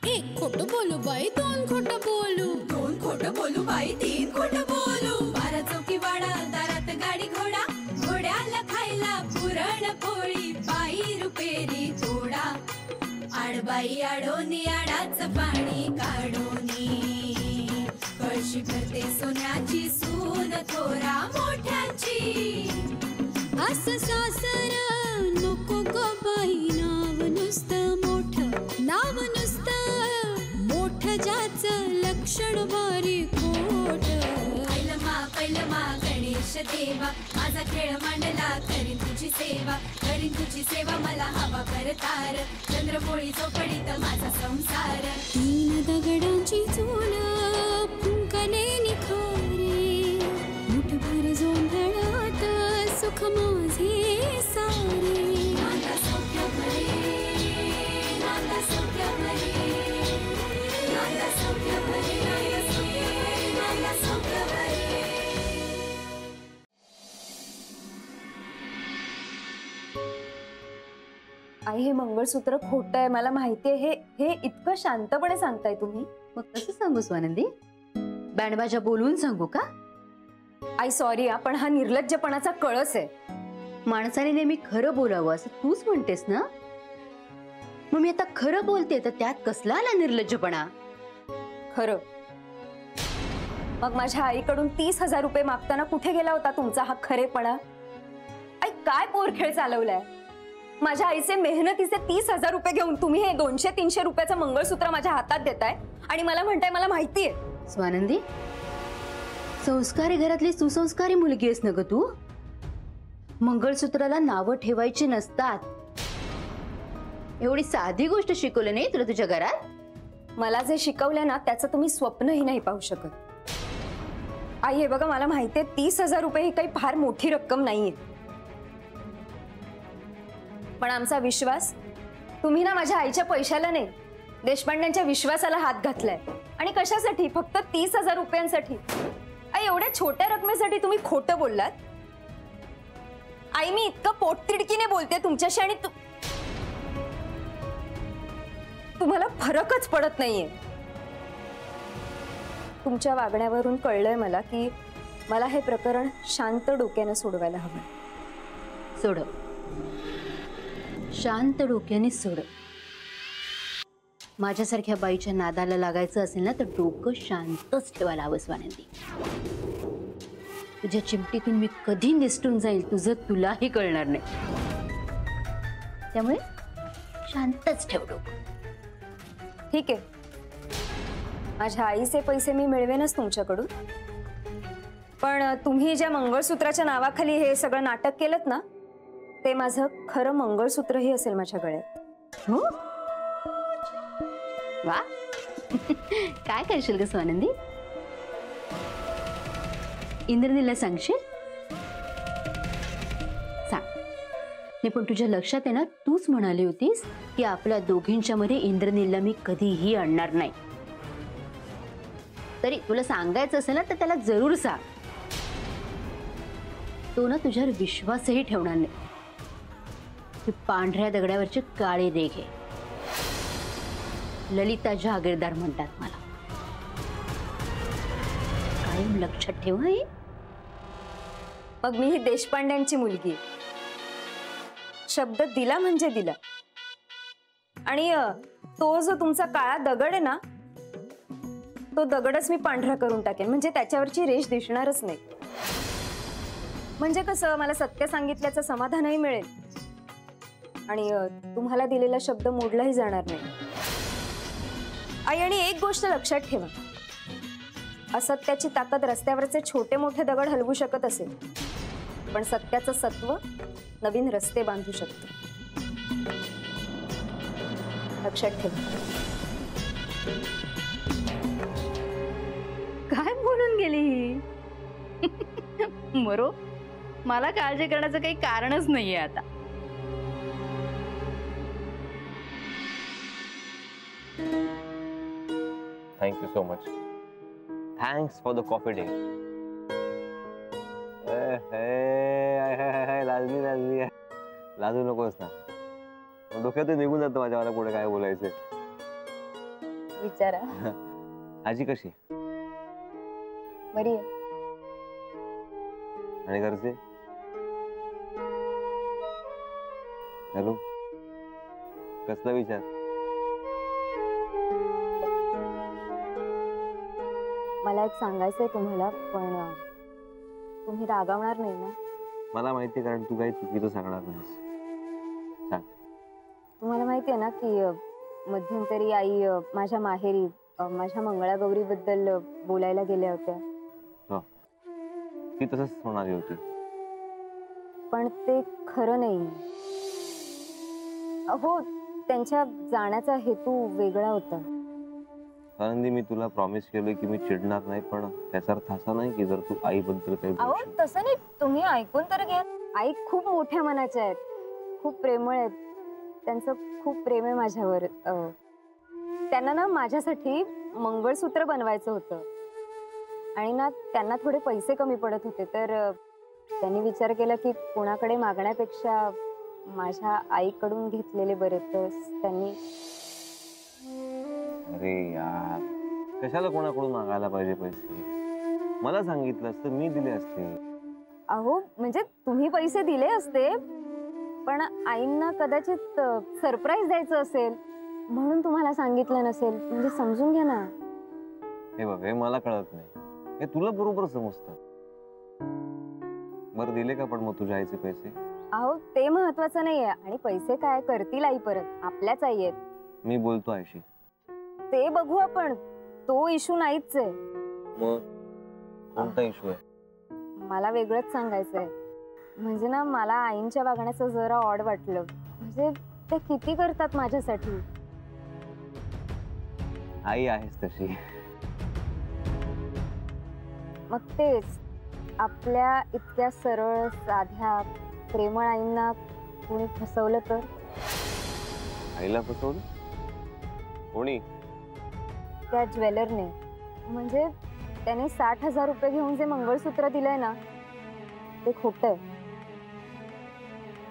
एक खोटं बोलू बाई, दोन खोटं बोलू, दोन खोटं बोलू बाई, तीन खोटं बोलू. 12 चौकी वाडा, दारात गाडी घोडा, घोड्याला खायला पुरण पोळी, बाई रुपेरी थोडा. आडबाई आडोनी आडाचं पाणी काढोनी, कळशी भरते सोन्याची सून थोरा मोठ्याची. असं सासर नको ग बाई, नाव नुसतं मोठं, नाव नुसतं मोठं, ज्याचं लक्षण बारी खोट. पैलमा गणेश देवा, माझा खेळ मांडला, करीन तुझी सेवा, करीन तुझी सेवा, मला हवा करतार, चंद्रपोळी चौकडीत माझा संसार. 3 दगडांची चूल फुंकले निखारे, मुठभर जोंधळात सुख माझे सारे. नांदा सौख्य भरे, नांदा सौख्य भरे, नांदा सौख्य भरे, नांदा सौख्य भरे. आई, हे मंगळसूत्र खोटं आहे मला माहिती आहे. हे इतकं शांतपणे सांगताय तुम्ही? मग कसं सांगू स्वानंदी? बँडबाजा बोलून सांगू का? आई सॉरी, पण हा निर्लज्जपणाचा कळस आहे. माणसाने नेहमी खरं बोलावं असं तूच म्हणतेस ना, मग मी आता खरं बोलते, तर त्यात कसला आला निर्लज्जपणा? खरं. मग माझ्या आईकडून 30,000 रुपये मागताना कुठे गेला होता तुमचा हा खरेपणा? आई, काय पोरखेळ चालवलाय? माझ्या आईचे मेहनतीचे 30,000 रुपये घेऊन तुम्ही हे 200-300 रुपयाचं मंगळसूत्र माझ्या हातात देताय आणि मला म्हणताय मला माहितीये. स्वानंदी, संस्कारी घरातली सुसंस्कारी मुलगी आहेस ना ग तू? मंगळसूत्राला नावं ठेवायची नसतात, एवढी साधी गोष्ट शिकवली नाही तुला तुझ्या घरात? मला जे शिकवलं ना त्याचं तुम्ही स्वप्नही नाही पाहू शकत. आई, हे बघा, मला माहितीये 30,000 रुपये ही काही फार मोठी रक्कम नाहीये, पण आमचा विश्वास, तुम्ही ना माझ्या आईच्या पैशाला नाही, देशपांड्यांच्या विश्वासाला हात घातलाय. आणि कशासाठी? फक्त 30,000 रुपयांसाठी. आई, एवढ्या छोट्या रकमेसाठी तुम्ही खोटं बोललात? आई, मी इतकं पोटतिडकीने बोलते तुमच्याशी आणि तुम्हाला फरकच पडत नाहीये. तुमच्या वागण्यावरून कळलंय मला की मला हे प्रकरण शांत डोक्याने सोडवायला हवं. सोडव, शांत डोक्याने सोड. माझ्यासारख्या बाईच्या नादाला लागायचं असेल ना तर डोकं शांतच ठेवायला हवं स्वानंदी. तुझ्या चिमटीतून मी कधी निसटून जाईल तुझं तुलाही कळणार नाही, त्यामुळे शांतच ठेव डोकं. ठीक आहे, माझ्या आईचे पैसे मी मिळवेनच तुमच्याकडून, पण तुम्ही ज्या मंगळसूत्राच्या नावाखाली हे सगळं नाटक केलं ना, ते माझं खरं मंगळसूत्रही असेल माझ्या गळ्यात. हो वा. काय करशील ग स्वानंदी? इंद्रनीलला सांगशील? सांग. नाही, पण तुझ्या लक्षात आहे ना, तूच म्हणाली होतीस की आपल्या दोघींच्या मध्ये इंद्रनीलला मी कधीही आणणार नाही. तरी तुला सांगायचं असेल ना तर त्याला जरूर सांग. तो ना तुझ्यावर विश्वासही ठेवणार नाही. ती पांढऱ्या दगडावरची काळी रेघ आहे. ललिता जहागीरदार म्हणतात मला. कायम लक्षात ठेव. मग मी ही देशपांड्यांची मुलगी आहे. शब्द दिला म्हणजे दिला. आणि तो जो तुमचा काळा दगड आहे ना, तो दगडच मी पांढरा करून टाकेन, म्हणजे त्याच्यावरची रेष दिसणारच नाही. म्हणजे कसं, मला सत्य सांगितल्याचं समाधानही मिळेल आणि तुम्हाला दिलेला शब्द मोडलाही जाणार नाही. आई, आणि एक गोष्ट लक्षात ठेवा, असत्याची ताकद रस्त्यावरचे छोटे मोठे दगड हलवू शकत असेल, पण सत्याचं सत्व नवीन रस्ते बांधू शकतं. लक्षात ठेवा. काय बोलून गेली ही? मरो, मला काळजी करण्याचं काही कारणच नाहीये आता. Thank you so much. Thanks for the coffee day. Hey, लाजमी लाजमी लाजू नकोस ना. डोक्यातून निघून जातं माझ्या, मला पुढे काय बोलायचंय. विचारा. आजी कशी? बरी आहे. आणि घरचे? हॅलो, कसला विचार? मला एक सांगायचंय तुम्हाला, पण तुम्ही रागावणार नाही ना? मला माहितीये, कारण तू काही चुकीचं सांगणार नाहीस. सांग. तुम्हाला माहितीये ना की मध्यंतरी आई माझ्या माहेरी माझ्या मंगळागौरी बद्दल बोलायला गेल्या होत्या. ती तसंच होणारी होती. पण ते खरं नाही. हो, त्यांच्या जाण्याचा हेतू वेगळा होता. आनंदी, मी तुला प्रॉमिस केलं की मी चिडणार नाही, पण त्याचा अर्थ असा नाही की जर तू आईबद्दल काही अहो बोलशील. तसं नाही, तुम्ही ऐकून तर घ्या. आई खूप मोठ्या मनाच्या आहेत, खूप प्रेमळ आहेत. त्यांचं खूप प्रेम आहे माझ्यावर. त्यांना ना माझ्यासाठी मंगळसूत्र बनवायचं होतं आणि ना त्यांना थोडे पैसे कमी पडत होते, तर त्यांनी विचार केला की कोणाकडे मागण्यापेक्षा माझ्या आईकडून घेतलेले बरे. तर त्यांनी. अरे यार, कशाला कोणाकडून मागायला पाहिजे पैसे? मला सांगितलं असतं, मी दिले असते. अहो म्हणजे तुम्ही पैसे दिले असते, पण आईंना कदाचित सरप्राईज द्यायचं असेल म्हणून तुम्हाला सांगितलं नसेल. म्हणजे समजून घ्या ना. हे बघ, हे मला कळत नाही, हे तुला बरोबर समजतं. बरं, दिले का पण मग तुझ्या आईचे पैसे? अहो ते महत्वाचं नाहीये. आणि पैसे काय करतील आई परत, आपल्याच आई आहेत. मी बोलतो आईशी. ते बघू आपण, तो इशू नाहीच आहे. मग कोणता इशू आहे? मला वेगळंच सांगायचंय. म्हणजे ना मला आईंच्या वागण्याचं जरा ऑड वाटलं. म्हणजे ते किती करतात माझ्यासाठी. आई आहेस तशी. मग तेच, आपल्या इतक्या सरळ साध्या प्रेमळ आईंना कोणी फसवलं तर? आईला फसवलं? कोणी? त्या ज्वेलरने. म्हणजे त्याने 60,000 रुपये घेऊन जे मंगळसूत्र दिलंय ना ते खोटंय.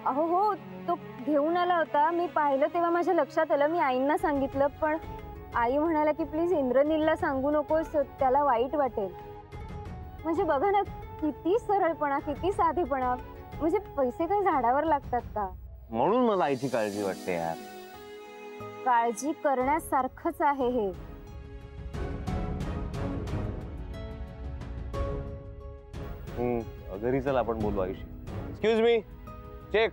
अहो हो, तो घेऊन आला होता, मी पाहिलं तेव्हा माझ्या लक्षात आलं. मी आईंना सांगितलं, पण आई म्हणाला की प्लीज इंद्रनीलला सांगू नकोस, त्याला वाईट वाटेल. म्हणजे बघा ना, किती सरळपणा, किती साधेपणा. म्हणजे पैसे काही झाडावर लागतात का? म्हणून मला आईची काळजी वाटते यार. काळजी करण्यासारखंच आहे हे. घरी चल, आपण बोलू आईशी. Excuse me, check.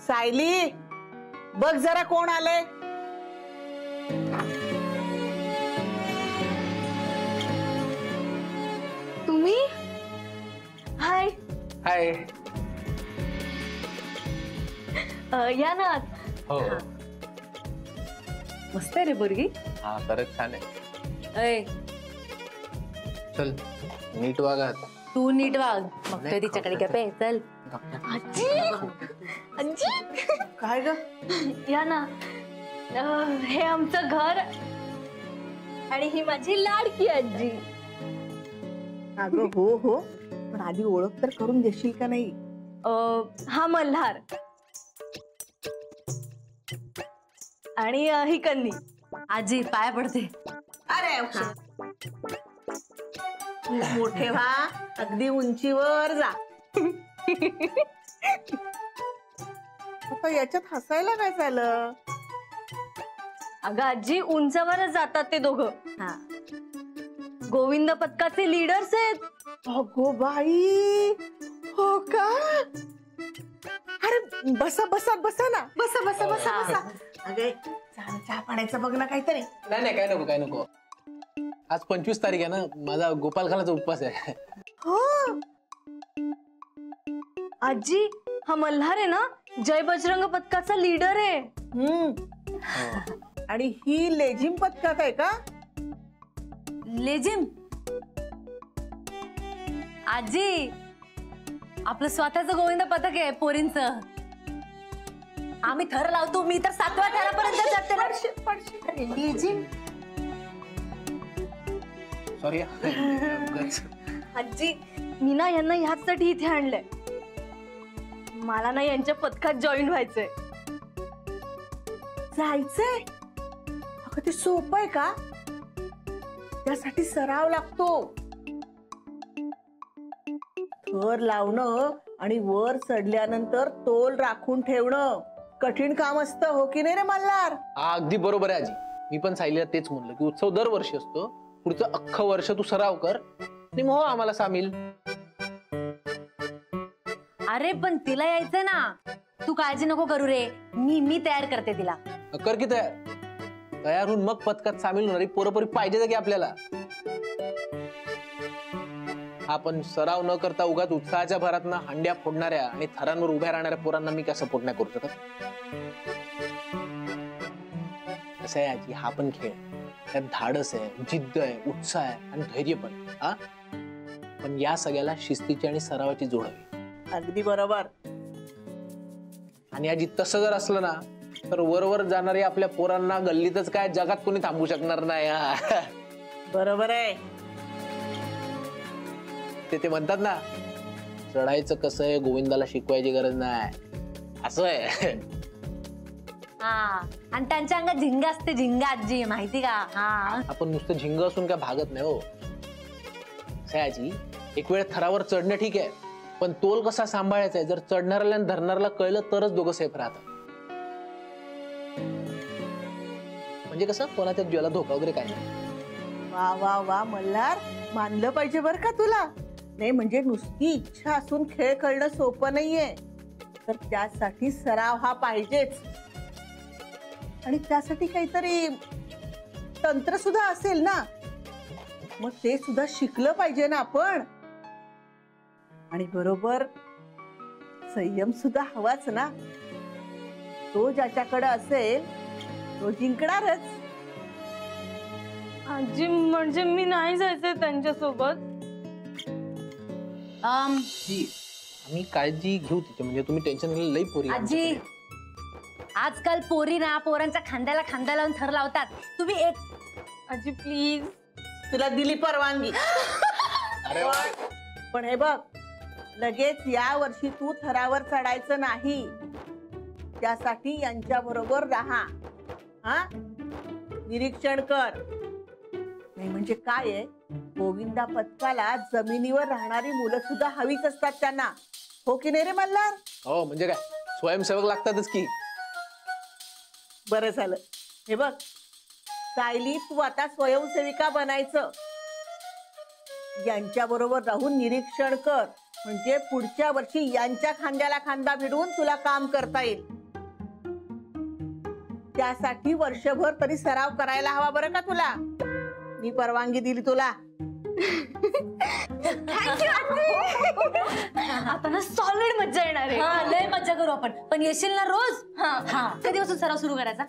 सायली, बघ जरा कोण आलंय. तुम्ही? हाय. हाय. या ना. हो. मस्त आहे रे पोरगी. हा, खरंच छान आहे. चल नीट वागा. तू नीट वाग, मग तो तिच्याकडे काय चल. काय ग? या ना. हे आमचं घर आणि ही माझी लाडकी आजी. अगं हो हो, पण आधी ओळख तर करून देशील का नाही? हा मल्हार आणि ही कन्नी. आजी पाया पडते. अरे तू मोठे व्हा, अगदी उंचीवर जा. आता याच्यात हसायला काय झालं? अगं आजी, उंचावरच जातात ते दोघं. गोविंद पथकाचे लीडर्स आहेत. अगो बाई, हो का? अरे बसा बसा बसा ना, बसा बसा बसा बसा. अगे चहा पाण्याचं बघ ना काहीतरी. नाही नाही, काय नको काय नको. आज 25 तारीख आहे ना, माझा गोपालखानाचा उपवास आहे. हो आजी हा मल्हार आहे ना, जय बजरंग पथकाचा लीडर आहे. आणि ही लेझिम पथकात आहे का? लेजिम आजी आपलं स्वतःचं गोविंद पथक आहे पोरींचं. आम्ही थर लावतो, मी तर 7व्या थरापर्यंत जाते ना. लेजिम सॉरी. आजी मी ना यांना ह्याचसाठी इथे आणलंय. मला ना यांच्या पथकात जॉईन व्हायचंय. जायचंय? अगं ते सोपं आहे का? त्यासाठी सराव लागतो. थर लावणं आणि वर चढल्यानंतर तोल राखून ठेवणं कठीण काम असतं, हो की नाही रे मल्हार? हा अगदी बरोबर आहे आजी. मी पण सायलीला तेच म्हणलं की उत्सव दरवर्षी असतो, पुढचं अख्खं वर्ष तू सराव कर आणि मग हो आम्हाला सामील. अरे पण तिला यायचंय ना, तू काळजी नको करू रे. मी तयार करते तिला. कर की तयार होऊन मग पथकात सामील होणारी पोरपोरी पाहिजे की आपल्याला. आपण सराव न करता उगाच उत्साहाच्या भरातनं हंड्या फोडणाऱ्या आणि थरांवर उभ्या राहणाऱ्या पोरांना मी काय सपोर्ट नाही करू शकत. कसं आहे आजी, हा पण खेळ, त्यात धाडस आहे, जिद्द आहे, उत्साह आहे आणि धैर्य पण. हा पण या सगळ्याला शिस्तीची आणि सरावाची जोड हवी. अगदी बरोबर. आणि आजी तसं जर असलं ना तर वरवर जाणारी आपल्या पोरांना गल्लीतच काय जगात कोणी थांबू शकणार नाही. बरोबर आहे. ते म्हणतात ना, चढायचं कसं आहे गोविंदाला शिकवायची गरज नाही, असं आहे. हा आणि त्यांच्या अंगात झिंग असते, झिंग आजी माहिती का? हा आपण नुसतं झिंग असून काय भागत नाही हो. आजी एक वेळ थरावर चढणं ठीक आहे, पण तोल कसा सांभाळायचा आहे जर चढणाऱ्याला आणि धरणाऱ्याला कळलं तरच दोघं सेफ राहतात. म्हणजे कसं कोणाच्या जीवाला धोका वगैरे काय नाही. वा वा वा मल्हार, मानलं पाहिजे बर का तुला. नाही म्हणजे नुसती इच्छा असून खेळ खेळणं सोपं नाहीये, तर त्यासाठी सराव हा पाहिजेच. आणि त्यासाठी काहीतरी तंत्र सुद्धा असेल ना, मग ते सुद्धा शिकलं पाहिजे ना आपण. आणि बरोबर संयम सुद्धा हवाच ना. तो ज्याच्याकडे असेल तो जिंकणारच. आजी म्हणजे मी नाही जायचंय त्यांच्यासोबत. आम्ही काळजी घेऊ तिथे, म्हणजे तुम्ही टेन्शन घ्यायला लई पोरी. आजी आजकाल पोरी ना पोरांच्या खांद्याला खांदा लावून थर लावतात. तुम्ही एक आजी प्लीज, तुला दिली परवानगी. पण हे बघ, लगेच या वर्षी तू थरावर चढायचं नाही. त्यासाठी यांच्या बरोबर राहा. हा निरीक्षण कर. नाही म्हणजे काय आहे, गोविंदा पथकाला जमिनीवर राहणारी मुलं सुद्धा हवीच असतात त्यांना, हो की नाही रे मल्हार? हो म्हणजे काय, स्वयंसेवक लागतातच की. बरं झालं. हे बघ सायली, तू आता स्वयंसेविका बनायचं. यांच्या बरोबर राहून निरीक्षण कर, म्हणजे पुढच्या वर्षी यांच्या खांद्याला खांदा भिडवून तुला काम करता येईल. त्यासाठी वर्षभर तरी सराव करायला हवा बरं का तुला. मी परवानगी दिली तुला. आता ना सॉलिड मज्जा येणार आहे. हा लय मज्जा करू आपण. पण येशील ना रोज? हा कधीपासून सराव सुरू करायचा?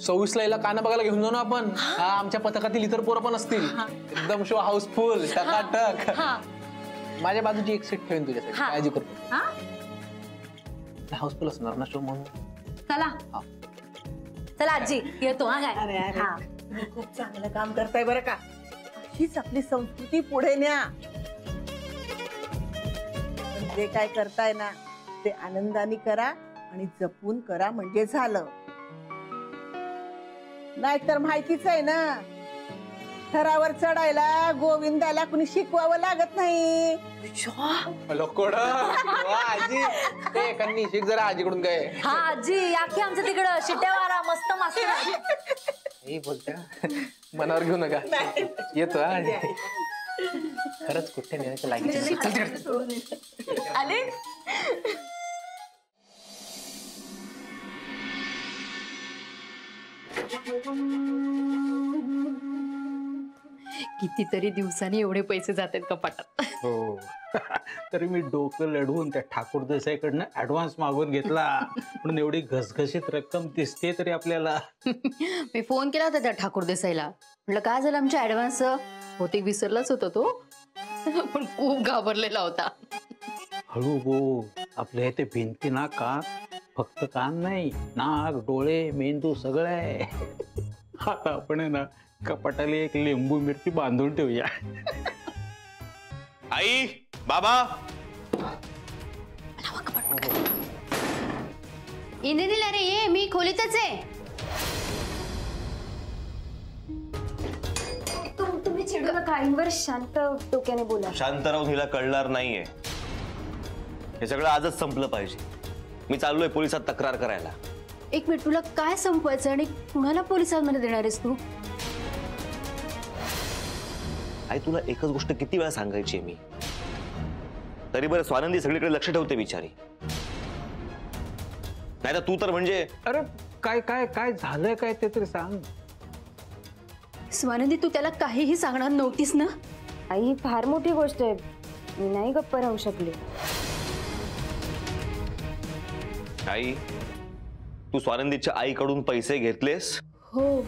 26 काना बघायला घेऊन जाऊ ना आपण. हा आमच्या पथकातील इतर पोरं पण असतील. एकदम शो हाऊसफुल टकाटक. माझ्या बाजूची एक सीट ठेवीन तुझ्यासाठी, काळजी करतो. हाऊसफुल असणार ना शो म्हणून. चला चला आजी येतो. हा काय? अरे अरे तुम्ही खूप चांगलं काम करताय बरं का. अशीच आपली संस्कृती पुढे न्या. जे काय करताय ना ते आनंदाने करा आणि जपून करा, म्हणजे झालं. नाहीतर माहितीच आहे ना, थरावर चढायला गोविंदाला कुणी शिकवावं लागत नाही. आजी ते कन्नी शिक जरा आजीकडून काय. हा आजी या की आमच्या तिकडं शिट्यावारा मस्त मास्तर. हे बोलत्या मनावर घेऊ नका. येतो आजी. खरंच कुठे नेण्याच्या लागेल आले. कितीतरी दिवसांनी एवढे पैसे जातात कपाटात. हो. तरी मी डोकं लढवून त्या ठाकूर देसाईकडनं ऍडव्हान्स मागून घेतला, म्हणून एवढी घसघशीत रक्कम दिसते तरी आपल्याला. मी फोन केला होता त्या ठाकूर देसाईला, म्हटलं काय झालं आमच्या ऍडव्हान्स, होते विसरलाच होता तो, पण खूप घाबरलेला होता. हळू बोल, आपल्या इथे भिंती ना कान, फक्त कान नाही, नाक डोळे मेंदू सगळं आहे. आता आपण आहे ना कपाटाला एक लिंबू मिरची बांधून ठेवूया. आई, बाबा, इंद्रनील अरे ये, मी खोलीतच आहे. तुम्ही चिडू नका, आईंवर शांत डोक्याने बोला. शांत राहून हिला कळणार नाहीये. हे सगळं आजच संपलं पाहिजे. मी चाललोय पोलिसात तक्रार करायला. एक मिनिट, तुला काय संपवायचं आणि कुणाला पोलिसांमध्ये देणार आहेस तू? आई, तुला एकच गोष्ट किती वेळा सांगायची आहे मी. तरी बरं, स्वानंदी सगळीकडे लक्ष ठेवते बिचारी. नाही तर तू तर म्हणजे. अरे काय काय काय झालंय काय ते तरी सांग. स्वानंदी, तू त्याला काहीही सांगणार नव्हतीस ना? आई, ही फार मोठी गोष्ट आहे, मी नाही गप्प राहू शकले. आई, तू स्वानंदीच्या आईकडून पैसे घेतलेस? हो.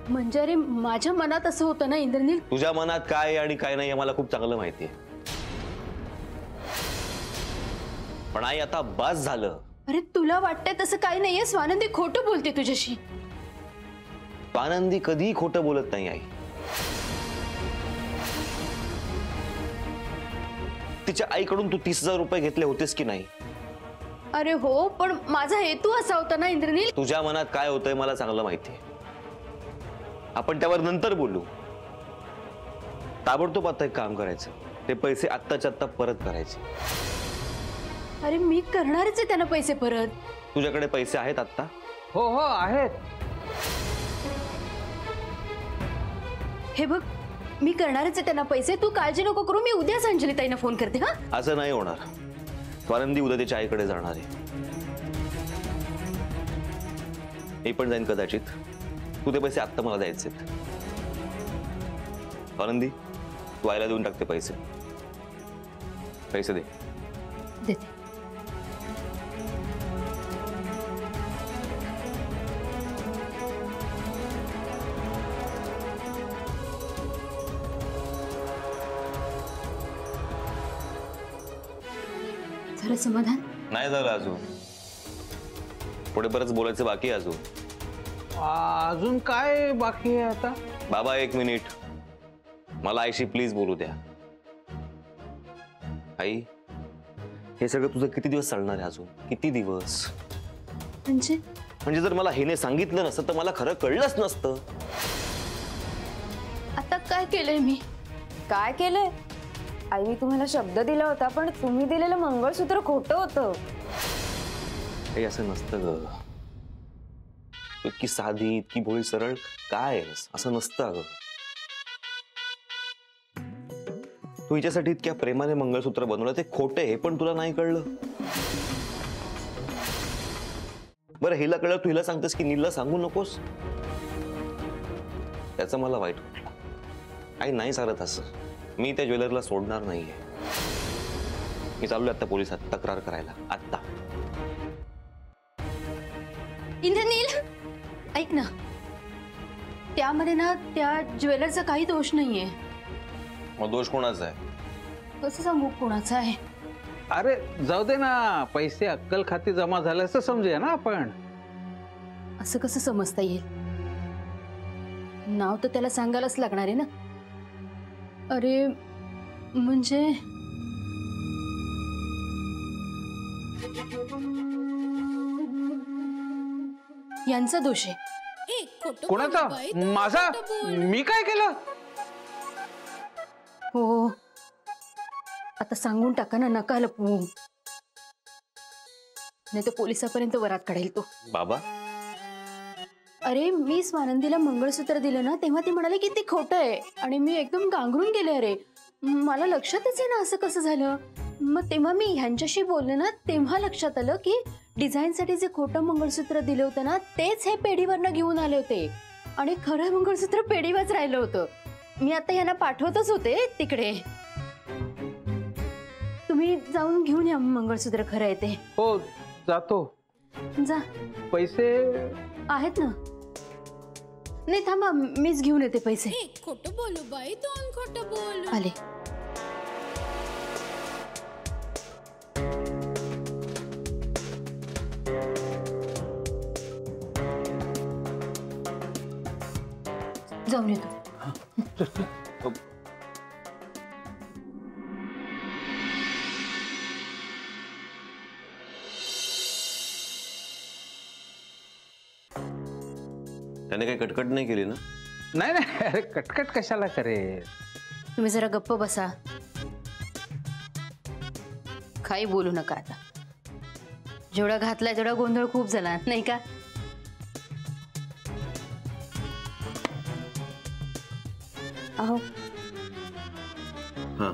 म्हणजे अरे माझ्या मनात असं होतं ना इंद्रनील. तुझ्या मनात काय आणि काय नाही मला खूप चांगलं माहितीये. पण आई, आता बस झालं. अरे तुला वाटतंय तसं काही नाहीये. स्वानंदी खोटं बोलते तुझ्याशी. स्वानंदी कधीही खोटं बोलत नाही आई. तिच्या आईकडून तू 30,000 रुपये घेतले होतेस की नाही? अरे हो, पण माझा हेतू असा होता ना इंद्रनील. तुझ्या मनात काय होतंय मला चांगलं माहितीये. आपण त्यावर नंतर बोलू. ताबडतोब आता एक काम करायचं, ते पैसे आत्ताच्या आत्ता परत करायचे. अरे मी करणारच आहे त्यांना पैसे परत. तुझ्याकडे पैसे आहेत आत्ता? हो हो आहेत. हे बघ, मी करणारच आहे त्यांना पैसे. तू काळजी नको करू, मी उद्याच अंजलीताईंना फोन करते. हा, असं नाही होणार. स्वानंदी उद्या तिच्या आईकडे जाणार आहे. मी पण जाईन कदाचित. तू ते पैसे आत्ता मला द्यायचे. स्वानंदी, तू आईला देऊन टाकते पैसे. पैसे दे. देते. झालं समाधान? नाही झालं अजून. पुढे बरंच बोलायचं बाकी आहे अजून. अजून काय बाकी आहे आता? बाबा, एक मिनिट, मला आईशी प्लीज बोलू द्या. आई, हे सगळं तुझं किती दिवस चालणार आहे अजून? किती दिवस? म्हणजे जर मला हिने सांगितलं नसतं तर मला खरं कळलंच नसतं. आता काय केलंय मी? काय केलंय? आई, मी तुम्हाला शब्द दिला होता, पण तुम्ही दिलेलं मंगळसूत्र खोटं होतं. हे असं नसतं ग. इतकी साधी, इतकी भोळी सरळ काय असं नसतं अगं. तू हिच्यासाठी इतक्या प्रेमाने मंगळसूत्र बनवलं, ते खोटे हे पण तुला नाही कळलं. बरं, हिला कळलं, तू हिला सांगतेस की नीलला सांगू नकोस. त्याचं मला वाईट वाटलं. आई, नाही चालत असं. मी त्या ज्वेलरला सोडणार नाहीये. मी चाललोय आता पोलिसात तक्रार करायला. आत्ता. इंद्रनील, ऐक ना, त्यामध्ये ना त्या ज्वेलरचा काही दोष नाहीये. मग दोष कोणाचा आहे? कसं सांगू कोणाचा आहे? अरे जाऊ दे ना, पैसे अक्कल खाती जमा झाले असं समजूया ना आपण. असं कसं समजता येईल? नाव तर त्याला सांगायलाच लागणार आहे ना. अरे म्हणजे यांचा दोष आहे. कोणाचा? माझा? मी काय केलं? हो, आता सांगून टाका ना, नका लपवू. नाही तर पोलिसापर्यंत वरात काढेल तो. बाबा, अरे मी स्वानंदीला मंगळसूत्र दिलं ना, तेव्हा ती म्हणाली की ते खोटं आहे आणि मी एकदम गांगरून गेले. अरे मला लक्षातच आहे ना असं कसं झालं. मग तेव्हा मी ह्यांच्याशी बोलले ना, तेव्हा लक्षात आलं की डिझाईनसाठी जे खोटं मंगळसूत्र दिलं होतं ना, तेच हे पेढीवरनं घेऊन आले होते. आणि खरं मंगळसूत्र पेढीवरच राहिलं होतं. मी आता यांना पाठवतच होते तिकडे. तुम्ही जाऊन घेऊन या मंगळसूत्र खरं आहे ते. हो जातो. जा. पैसे आहेत ना. नाही थांबा, मीच घेऊन येते पैसे. एक खोटं बोलू बाई, दोन खोटं बोलू. आले. जाऊन येतो. त्याने काही कटकट नाही केली ना? नाही नाही, अरे कटकट कशाला करेल. तुम्ही जरा गप्प बसा. काही बोलू नका आता. जेवढा घातलाय तेवढा गोंधळ खूप झाला नाही का? अहो हा.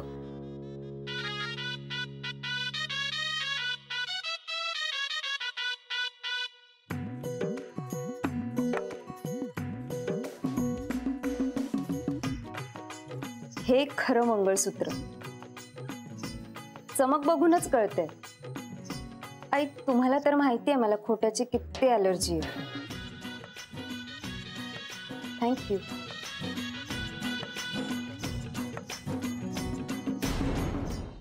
हे खरं मंगळसूत्र. चमक बघूनच कळते. आई तुम्हाला तर माहिती आहे मला खोट्याची किती ॲलर्जी आहे. थँक्यू.